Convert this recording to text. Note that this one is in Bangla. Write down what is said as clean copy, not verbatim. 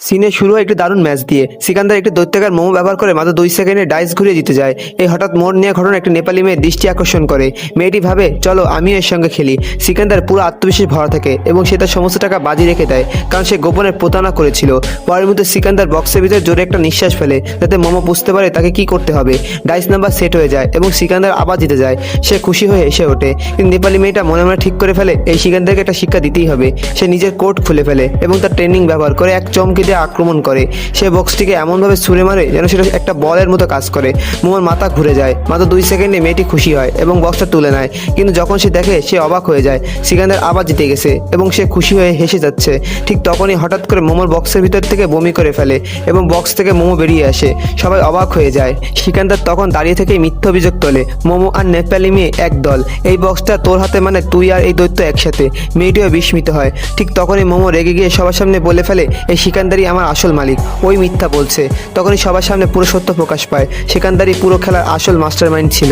সিনে শুরু হয় একটি দারুণ ম্যাচ দিয়ে। সিকান্দার একটি দৈত্যাকার মোমো ব্যবহার করে মাত্র 2 সেকেন্ডে ডাইস ঘুরিয়ে জিতে যায়। এই হঠাৎ মোড় নেওয়া ঘটনা একটি নেপালি মেয়ের দৃষ্টি আকর্ষণ করে। মেয়েটি ভাবে, চলো আমিও এর সঙ্গে খেলি। সিকান্দার পুরো আত্মবিশ্বাস ভরা থাকে এবং সে তার সমস্ত টাকা বাজি রেখে দেয়, কারণ সে গোপনে প্রতারণা করেছিল। পরের মধ্যে সিকান্দার বক্সের ভিতরে জোরে একটা নিঃশ্বাস ফেলে, যাতে মোমো বুঝতে পারে তাকে কি করতে হবে। ডাইস নাম্বার সেট হয়ে যায় এবং সিকান্দার আবার জিতে যায়। সে খুশি হয়ে এসে ওঠে, কিন্তু নেপালি মেয়েটা মনে মনে ঠিক করে ফেলে এই সিকান্দারকে একটা শিক্ষা দিতেই হবে। সে নিজের কোট খুলে ফেলে এবং তার ট্রেনিং ব্যবহার করে এক চমকে দিয়ে আক্রমণ করে। সে বক্সটিকে এমনভাবে ছুঁড়ে মারে যেন সেটা একটা বলের মতো কাজ করে। মোমোর মাথা ঘুরে যায়। মাত্র 2 সেকেন্ডে মেয়েটি খুশি হয় এবং বক্সটা তুলে নেয়, কিন্তু যখন সে দেখে সে অবাক হয়ে যায়। সিকান্দার আবার জিতে গেছে এবং সে খুশি হয়ে হেসে যাচ্ছে। ঠিক তখনই হঠাৎ করে মোমোর বক্সের ভিতর থেকে বমি করে ফেলে এবং বক্স থেকে মোমো বেরিয়ে আসে। সবাই অবাক হয়ে যায়। সিকান্দার তখন দাঁড়িয়ে থেকে মিথ্যা অভিযোগ তোলে, মোমো আর নেপালি মেয়ে এক দল, এই বক্সটা তোর হাতে মানে তুই আর এই দৈত্য একসাথে। মেয়েটিও বিস্মিত হয়। ঠিক তখনই মোমো রেগে গিয়ে সবার সামনে বলে ফেলে, এই সিকান্দারই আমার আসল মালিক, ওই মিথ্যা বলছে। তখনই সবার সামনে পুরো সত্য প্রকাশ পায়। সিকান্দারই পুরো খেলার আসল মাস্টারমাইন্ড ছিল।